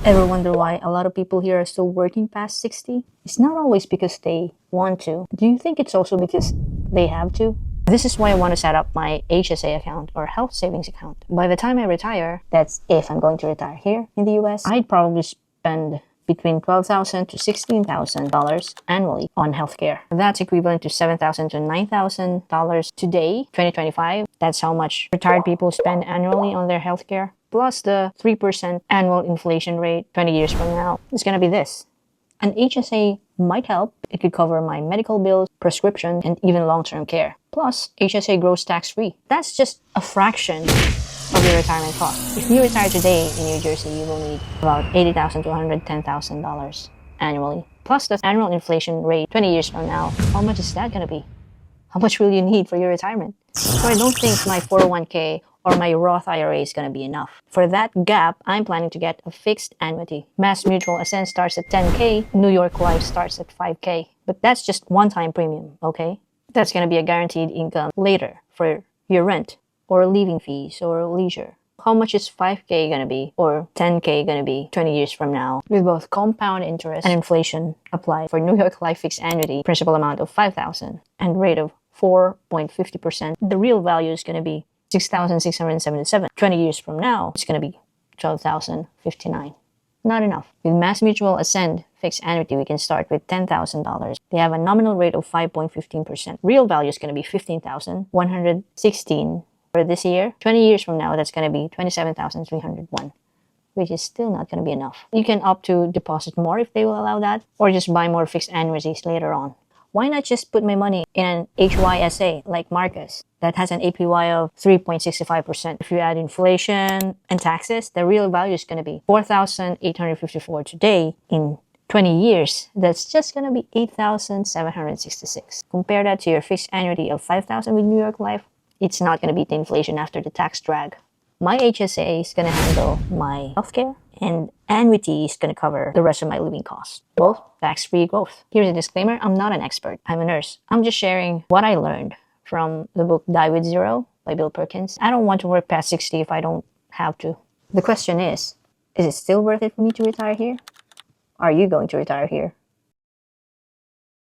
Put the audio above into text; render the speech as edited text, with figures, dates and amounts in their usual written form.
Ever wonder why a lot of people here are still working past 60? It's not always because they want to. Do you think it's also because they have to? This is why I want to set up my HSA account or health savings account. By the time I retire, that's if I'm going to retire here in the US, I'd probably spend between $12,000 to $16,000 annually on healthcare. That's equivalent to $7,000 to $9,000 today, 2025. That's how much retired people spend annually on their healthcare. Plus the 3% annual inflation rate 20 years from now is going to be this. An HSA might help. It could cover my medical bills, prescription, and even long-term care. Plus, HSA grows tax-free. That's just a fraction of your retirement cost. If you retire today in New Jersey, you will need about $80,000 to $110,000 annually. Plus the annual inflation rate 20 years from now, how much is that going to be? How much will you need for your retirement? So I don't think my 401k or my Roth IRA is going to be enough. For that gap, I'm planning to get a fixed annuity. Mass Mutual Ascend starts at $10K, New York Life starts at $5K. But that's just one-time premium, okay? That's going to be a guaranteed income later for your rent or living fees or leisure. How much is 5K going to be or 10K going to be 20 years from now? With both compound interest and inflation applied for New York Life fixed annuity, principal amount of $5,000 and rate of 4.50%, the real value is going to be $6,677. 20 years from now, it's going to be $12,059. Not enough. With Mass Mutual Ascend fixed annuity, we can start with $10,000. They have a nominal rate of 5.15%. Real value is going to be $15,116 for this year. 20 years from now, that's going to be $27,301, which is still not going to be enough. You can opt to deposit more if they will allow that, or just buy more fixed annuities later on. Why not just put my money in an HYSA like Marcus that has an APY of 3.65%? If you add inflation and taxes, the real value is going to be $4,854 today. In 20 years, that's just going to be $8,766. Compare that to your fixed annuity of $5,000 with New York Life. It's not going to beat the inflation after the tax drag. My HSA is going to handle my healthcare, and annuity is going to cover the rest of my living costs. Both tax-free growth. Here's a disclaimer, I'm not an expert. I'm a nurse. I'm just sharing what I learned from the book Die with Zero by Bill Perkins. I don't want to work past 60 if I don't have to. The question is it still worth it for me to retire here? Are you going to retire here?